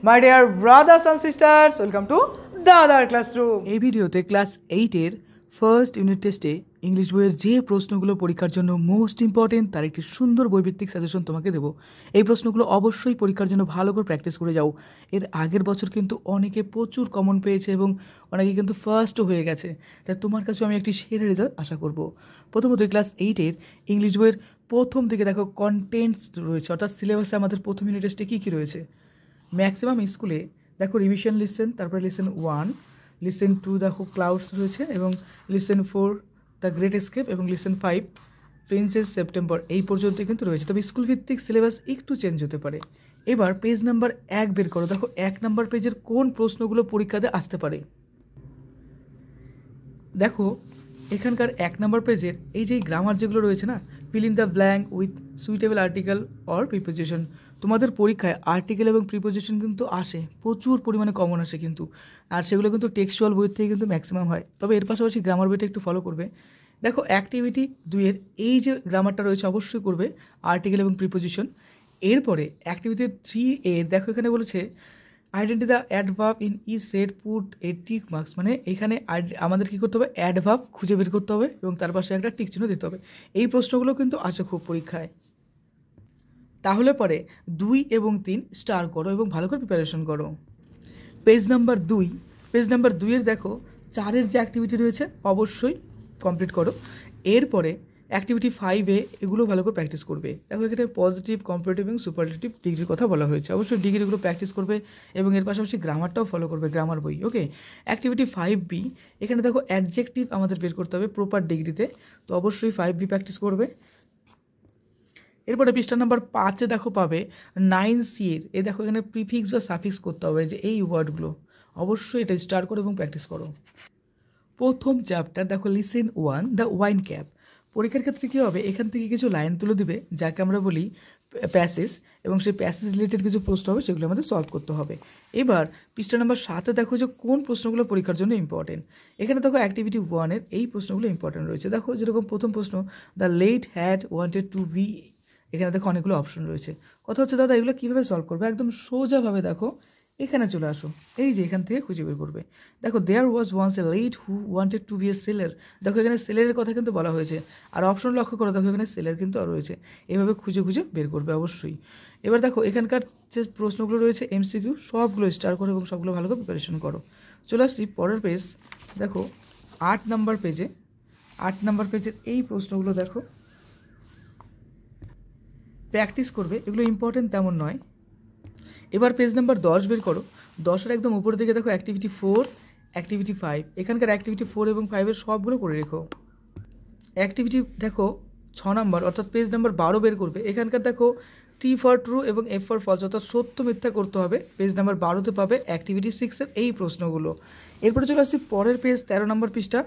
My dear brothers and sisters, welcome to the other classroom. এই ভিডিওতে class 8 এর first unit টেস্টে English বইয়ের যে প্রশ্নগুলো পরীক্ষার জন্য মোস্ট ইম্পর্টেন্ট তার একটি সুন্দর বইভিত্তিক সাজেশন তোমাকে দেবো। এই প্রশ্নগুলো অবশ্যই পরীক্ষার জন্য ভালো করে প্র্যাকটিস করে যাও। এর আগের বছর কিন্তু অনেকে প্রচুর কমন পেয়েছে এবং অনেকে কিন্তু ফার্স্টও হয়ে গেছে, তাই তোমার কাছে আমি একটি সেরা রেজাল্ট আশা করব। প্রথমত ক্লাস 8 এর ইংলিশ বইয়ের প্রথম থেকে দেখো কন্টেন্টস রয়েছে, অর্থাৎ সিলেবাসে আমাদের প্রথম ইউনিট টেস্টে কী কী রয়েছে। ম্যাক্সিমাম স্কুলে দেখো রিভিশন লিসেন, তারপরে লিসেন 1, লিসেন 2 দেখো ক্লাউডস রয়েছে, এবং লিসেন 4 দ্য গ্রেট এস্কেপ, এবং লিসেন 5 প্রিন্সেস সেপ্টেম্বর, এই পর্যন্ত কিন্তু রয়েছে। তবে স্কুল ভিত্তিক সিলেবাস একটু চেঞ্জ হতে পারে। এবার পেজ নাম্বার 1 বের করো, দেখো 1 নাম্বার পেজের কোন প্রশ্নগুলো পরীক্ষাতে আসতে পারে। দেখো এখানকার 1 নাম্বার পেজের এই যে গ্রামার যেগুলো রয়েছে না, fill in the blank with suitable article or preposition, তোমাদের পরীক্ষায় আর্টিকেল এবং প্রিপোজিশন কিন্তু আসে, প্রচুর পরিমাণে কমন আসে কিন্তু, আর সেগুলো কিন্তু টেক্সচুয়াল বইয়ের থেকে কিন্তু ম্যাক্সিমাম হয়। তবে এর পাশাপাশি গ্রামার বইটা একটু ফলো করবে। দেখো অ্যাক্টিভিটি 2 এর এই যে গ্রামারটা রয়েছে অবশ্যই করবে, আর্টিকেল এবং প্রিপোজিশন। এরপরে অ্যাক্টিভিটি 3 এর দেখো এখানে বলেছে identity the adverb in E set put a tick marks, মানে এখানে আমাদের কী করতে হবে, অ্যাডভার্ব খুঁজে বের করতে হবে এবং তার পাশে একটা টিক চিহ্ন দিতে হবে। এই প্রশ্নগুলো কিন্তু আসে খুব পরীক্ষায়। তাহলে পরে 2 এবং 3 স্টার করো এবং ভালো করে প্রিপারেশন করো। পেজ নাম্বার 2 এর দেখো 4-এর যে অ্যাক্টিভিটি রয়েছে অবশ্যই কমপ্লিট করো। এরপরে অ্যাক্টিভিটি 5-এ এগুলো ভালো করে প্র্যাকটিস করবে। দেখো এখানে পজিটিভ, কম্পারেটিভ এবং সুপারলেটিভ ডিগ্রির কথা বলা হয়েছে, অবশ্যই ডিগ্রিগুলো প্র্যাকটিস করবে এবং এর পাশাপাশি গ্রামারটাও ফলো করবে, গ্রামার বই। ওকে, অ্যাক্টিভিটি 5B, এখানে দেখো অ্যাডজেক্টিভ আমাদের বের করতে হবে প্রপার ডিগ্রিতে, তো অবশ্যই 5B প্র্যাকটিস করবে। এরপরে পৃষ্ঠা নাম্বার 5-এ দেখো পাবে 9C এর, এ দেখো এখানে প্রিফিক্স বা সাফিক্স করতে হবে, যে এই ওয়ার্ডগুলো অবশ্যই এটা স্টার করো এবং প্র্যাকটিস করো। প্রথম চ্যাপ্টার দেখো লিসেন 1 দ্য ওয়াইন ক্যাপ, পরীক্ষার ক্ষেত্রে কী হবে, এখান থেকে কিছু লাইন তুলে দিবে যাকে আমরা বলি প্যাসেজ, এবং সেই প্যাসেজ রিলেটেড কিছু প্রশ্ন হবে, সেগুলো আমাদের সলভ করতে হবে। এবার পৃষ্ঠা নাম্বার 7-এ দেখো যে কোন প্রশ্নগুলো পরীক্ষার জন্য ইম্পর্টেন্ট। এখানে দেখো অ্যাক্টিভিটি 1-এর এই প্রশ্নগুলো ইম্পর্টেন্ট রয়েছে। দেখো যেরকম প্রথম প্রশ্ন, the let had wanted to be, এখানে দেখো অনেকগুলো অপশন রয়েছে। কথা হচ্ছে দাদা এগুলো কীভাবে সলভ করবে, একদম সোজাভাবে দেখো এখানে চলে আসো, এই যে এখান থেকে খুঁজে বের করবে। দেখো there was once a lady who wanted to be a seller, দেখো এখানে সেলারের কথা কিন্তু বলা হয়েছে, আর অপশন লক্ষ্য করো দেখো এখানে সেলার কিন্তু আর রয়েছে, এইভাবে খুঁজে খুঁজে বের করবে অবশ্যই। এবার দেখো এখানকার যে প্রশ্নগুলো রয়েছে এমসিকিউ, সবগুলো স্টার করো এবং সবগুলো ভালো করে প্রিপারেশন করো। চলে আসছি পরের পেজ, দেখো 8 নাম্বার পেজের এই প্রশ্নগুলো দেখো প্র্যাকটিস করবে, এগুলো ইম্পর্টেন্ট তেমন নয়। এবার পেজ নাম্বার 10 বের করো, 10-এর একদম উপরের দিকে দেখো অ্যাক্টিভিটি 4, অ্যাক্টিভিটি 5, এখানকার অ্যাক্টিভিটি 4 এবং 5-এর সবগুলো করে রেখো। অ্যাক্টিভিটি দেখো 6 নাম্বার অর্থাৎ পেজ নাম্বার 12 বের করবে, এখানকার দেখো টি ফর ট্রু এবং এফ ফর ফলস অর্থাৎ সত্য মিথ্যা করতে হবে, পেজ নাম্বার 12-তে পাবে অ্যাক্টিভিটি 6-এর এই প্রশ্নগুলো। এরপরে চলে আসছি পরের পেজ 13 নম্বর পৃষ্ঠা,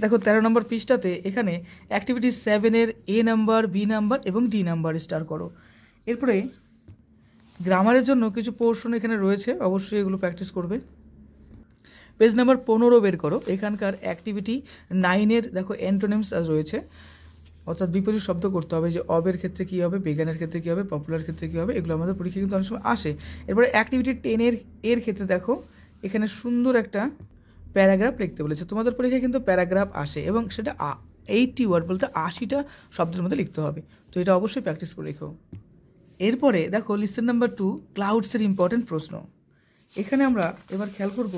দেখো 13 নম্বর পৃষ্ঠাতে এখানে অ্যাক্টিভিটি 7-এর এ নাম্বার, বি নাম্বার এবং ডি নাম্বার স্টার করো। এরপরে গ্রামারের জন্য কিছু পোর্শন এখানে রয়েছে, অবশ্যই এগুলো প্র্যাকটিস করবে। পেজ নাম্বার 15 বের করো, এখানকার অ্যাক্টিভিটি 9-এর দেখো অ্যান্টোনিমস রয়েছে, অর্থাৎ বিপরীত শব্দ করতে হবে, যে অবের ক্ষেত্রে কী হবে, বিজ্ঞানের ক্ষেত্রে কী হবে, পপুলার ক্ষেত্রে কী হবে, এগুলো আমাদের পরীক্ষা কিন্তু অনেক সময় আসে। এরপরে অ্যাক্টিভিটি 10-এর ক্ষেত্রে দেখো এখানে সুন্দর একটা প্যারাগ্রাফ লিখতে বলেছে, তোমাদের পরীক্ষায় কিন্তু প্যারাগ্রাফ আসে এবং সেটা 80 ওয়ার্ড বলতে 80টা শব্দের মধ্যে লিখতে হবে, তো এটা অবশ্যই প্র্যাকটিস করে রেখো। এরপরে দেখো লিসেন নাম্বার 2 ক্লাউডসের ইম্পর্টেন্ট প্রশ্ন, এখানে আমরা এবার খেয়াল করব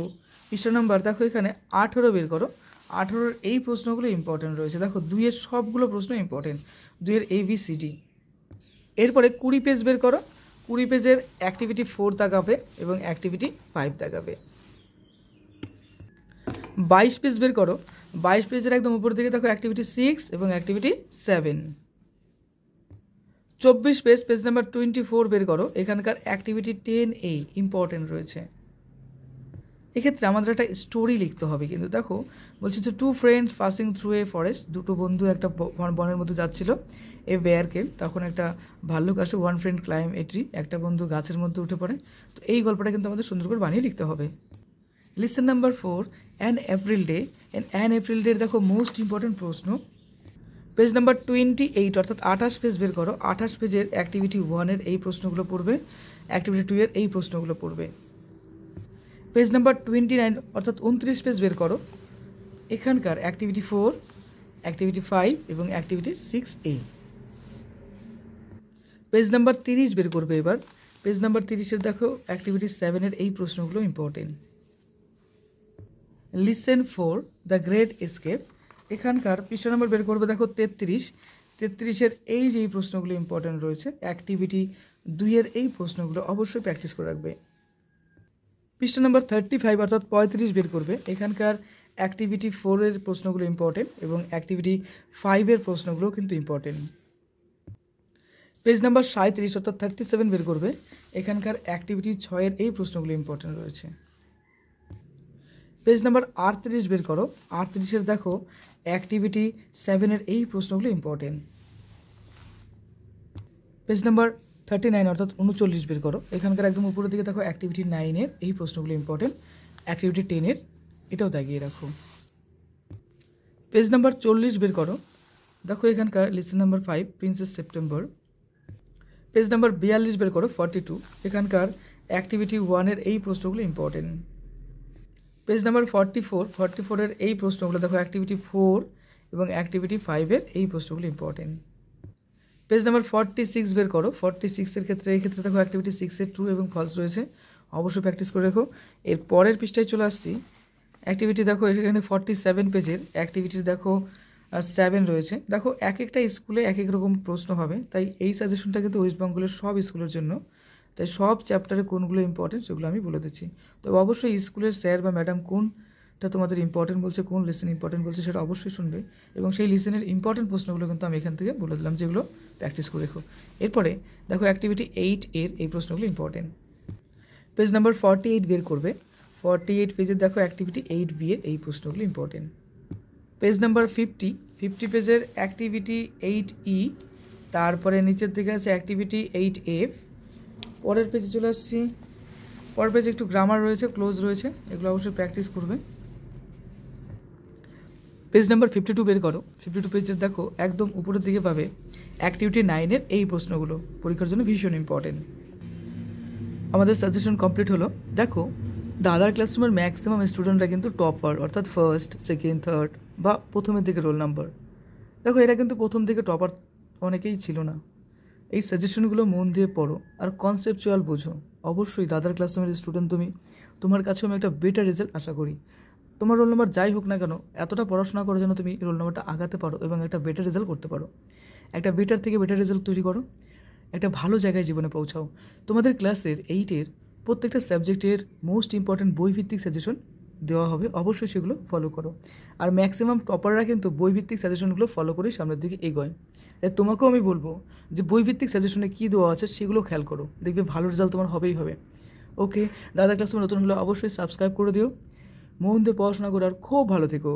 পৃষ্ঠা নাম্বার দেখো এখানে 18 বের করো, 18-এর এই প্রশ্নগুলো ইম্পর্টেন্ট রয়েছে। দেখো 2-এর সবগুলো প্রশ্ন ইম্পর্টেন্ট, 2-এর ABCD। এরপরে 20 পেজ বের করো, 20 পেজের অ্যাক্টিভিটি 4 দেখাবে এবং অ্যাক্টিভিটি 5 দেখাবে। 22 পেজ বের করো, 22 পেজের একদম উপর দিকে দেখো অ্যাক্টিভিটি 6 এবং অ্যাক্টিভিটি 7। 24 পেজ নাম্বার 24 বের করো, এখানকার অ্যাক্টিভিটি 10A ইম্পর্টেন্ট রয়েছে। এক্ষেত্রে আমাদের একটা স্টোরি লিখতে হবে, কিন্তু দেখো বলছে যে 2 friend passing through a forest, দুটো বন্ধু একটা বনের মধ্যে যাচ্ছিল, এ বেয়ার কেম, তখন একটা ভাল্লুক আসে, 1 ফ্রেন্ড ক্লাইম এ ট্রি, একটা বন্ধু গাছের মধ্যে উঠে পড়ে। তো এই গল্পটা কিন্তু আমাদের সুন্দর করে বানিয়ে লিখতে হবে। Listen number 4 an April day, an April day দেখো মোস্ট ইম্পর্টেন্ট প্রশ্ন, পেজ নাম্বার 28 অর্থাৎ 28 পেজ বের করো, 28 পেজের অ্যাক্টিভিটি 1-এর এই প্রশ্নগুলো পড়বে, অ্যাক্টিভিটি 2-এর এই প্রশ্নগুলো পড়বে। পেজ নাম্বার 29 অর্থাৎ 29 পেজ বের করো। এখানকার অ্যাক্টিভিটি 4, অ্যাক্টিভিটি 5 এবং অ্যাক্টিভিটি 6A। পেজ নাম্বার 30 বের করবে এবার। পেজ নাম্বার 30-এর দেখো অ্যাক্টিভিটি 7-এর এই প্রশ্নগুলো important. Listen for the great escape. এখানকার পৃষ্ঠা নাম্বার বের করবে দেখো 33-এর এই যে প্রশ্নগুলো ইম্পর্টেন্ট রয়েছে। অ্যাক্টিভিটি 2-এর এই প্রশ্নগুলো অবশ্যই প্র্যাকটিস করে রাখবে। পৃষ্ঠা নাম্বার 35 অর্থাৎ 35 বের করবে। এখানকার অ্যাক্টিভিটি 4-এর প্রশ্নগুলো ইম্পর্টেন্ট এবং অ্যাক্টিভিটি 5-এর প্রশ্নগুলো কিন্তু ইম্পর্টেন্ট। পেজ নাম্বার 37 অর্থাৎ 37 বের করবে। এখানকার অ্যাক্টিভিটি 6-এর এই প্রশ্নগুলো ইম্পর্টেন্ট রয়েছে। পেজ নাম্বার 38 বের করো। 38-এর দেখো অ্যাক্টিভিটি 7-এর এই প্রশ্নগুলো ইম্পর্টেন্ট। পেজ নাম্বার 39 অর্থাৎ 39 বের করো। এখানকার একদম উপরের দিকে দেখো অ্যাক্টিভিটি 9-এর এই প্রশ্নগুলো ইম্পর্টেন্ট। অ্যাক্টিভিটি 10-এর এটাও দাগিয়ে রাখো। পেজ নাম্বার 40 বের করো। দেখো এখানকার listen number 5 princess September. Page number 42 বের করো 42। এখানকার অ্যাক্টিভিটি 1-এর এই প্রশ্নগুলো ইম্পর্টেন্ট। পেজ নাম্বার 44-এর এই প্রশ্নগুলো দেখো অ্যাক্টিভিটি 4 এবং অ্যাক্টিভিটি 5-এর এই প্রশ্নগুলো ইম্পর্টেন্ট। পেজ নাম্বার 46 বের করো। 46-এর ক্ষেত্রে এই ক্ষেত্রে দেখো অ্যাক্টিভিটি 6-এর ট্রু এবং ফলস রয়েছে, অবশ্যই প্র্যাকটিস করে রেখো। এর পরের পৃষ্ঠায় চলে আসছি। অ্যাক্টিভিটি দেখো এখানে 47 পেজের অ্যাক্টিভিটি দেখো 7 রয়েছে। দেখো এক একটা স্কুলে এক এক রকম প্রশ্ন হবে, তাই এই সাজেশনটা কিন্তু ওয়েস্ট বেঙ্গলের সব স্কুলের জন্য। তাই সব চ্যাপ্টারে কোনগুলো ইম্পর্টেন্ট সেগুলো আমি বলে দিচ্ছি। তবে অবশ্যই স্কুলের স্যার বা ম্যাডাম কোনটা তোমাদের ইম্পর্টেন্ট বলছে, কোন লেসন ইম্পর্টেন্ট বলছে সেটা অবশ্যই শুনবে এবং সেই লেসনের ইম্পর্টেন্ট প্রশ্নগুলো কিন্তু আমি এখান থেকে বলে দিলাম, যেগুলো প্র্যাকটিস করে রেখো। এরপরে দেখো অ্যাক্টিভিটি 8-এর এই প্রশ্নগুলো ইম্পর্টেন্ট। পেজ নাম্বার 48 বের করবে। 48 পেজের দেখো অ্যাক্টিভিটি 8B-এর এই প্রশ্নগুলো ইম্পর্টেন্ট। পেজ নাম্বার 50 পেজের অ্যাক্টিভিটি 8E, তারপরে নিচের দিকে আছে অ্যাক্টিভিটি 8F। পরের পেজে চলে আসছি। পরের পেজে একটু গ্রামার রয়েছে, ক্লোজ রয়েছে, এগুলো অবশ্যই প্র্যাকটিস করবে। পেজ নাম্বার 52 বের করো। 52 পেজের দেখো একদম উপরের দিকে পাবে অ্যাক্টিভিটি 9-এর এই প্রশ্নগুলো, পরীক্ষার জন্য ভীষণ ইম্পর্টেন্ট। আমাদের সাজেশন কমপ্লিট হলো। দেখো দাদার ক্লাসরুমের ম্যাক্সিমাম স্টুডেন্টরা কিন্তু টপার, অর্থাৎ ফার্স্ট, সেকেন্ড, থার্ড বা প্রথমের দিকে রোল নাম্বার। দেখো এরা কিন্তু প্রথম দিকে টপার অনেকেই ছিল না। এই সাজেশনগুলো মন দিয়ে পড়ো আর কনসেপচুয়াল বোঝো। অবশ্যই দাদার ক্লাসরুমের স্টুডেন্ট তুমি, তোমার কাছেও আমি একটা বেটার রেজাল্ট আশা করি। তোমার রোল নাম্বার যাই হোক না কেন, এতটা পড়াশোনা করো যেন তুমি রোল নাম্বারটা আগাতে পারো এবং একটা বেটার রেজাল্ট করতে পারো। একটা বেটার থেকে বেটার রেজাল্ট তৈরি করো, একটা ভালো জায়গায় জীবনে পৌঁছাও। তোমাদের ক্লাসের 8-এর প্রত্যেকটা সাবজেক্টের মোস্ট ইম্পর্ট্যান্ট বইভিত্তিক সাজেশন দেওয়া হবে, অবশ্যই সেগুলো ফলো করো। আর ম্যাক্সিমাম টপাররা কিন্তু বইভিত্তিক সাজেশনগুলো ফলো করেই সামনের দিকে এগোয়। তোমাকেও আমি বলবো যে বইভিত্তিক সাজেশনে কী দেওয়া আছে সেগুলো খেয়াল করো, দেখবে ভালো রেজাল্ট তোমার হবেই হবে। ওকে, দাদা ক্লাসে নতুন হলে অবশ্যই সাবস্ক্রাইব করে দিও। মন দিয়ে পড়াশোনা করো আর খুব ভালো থেকো।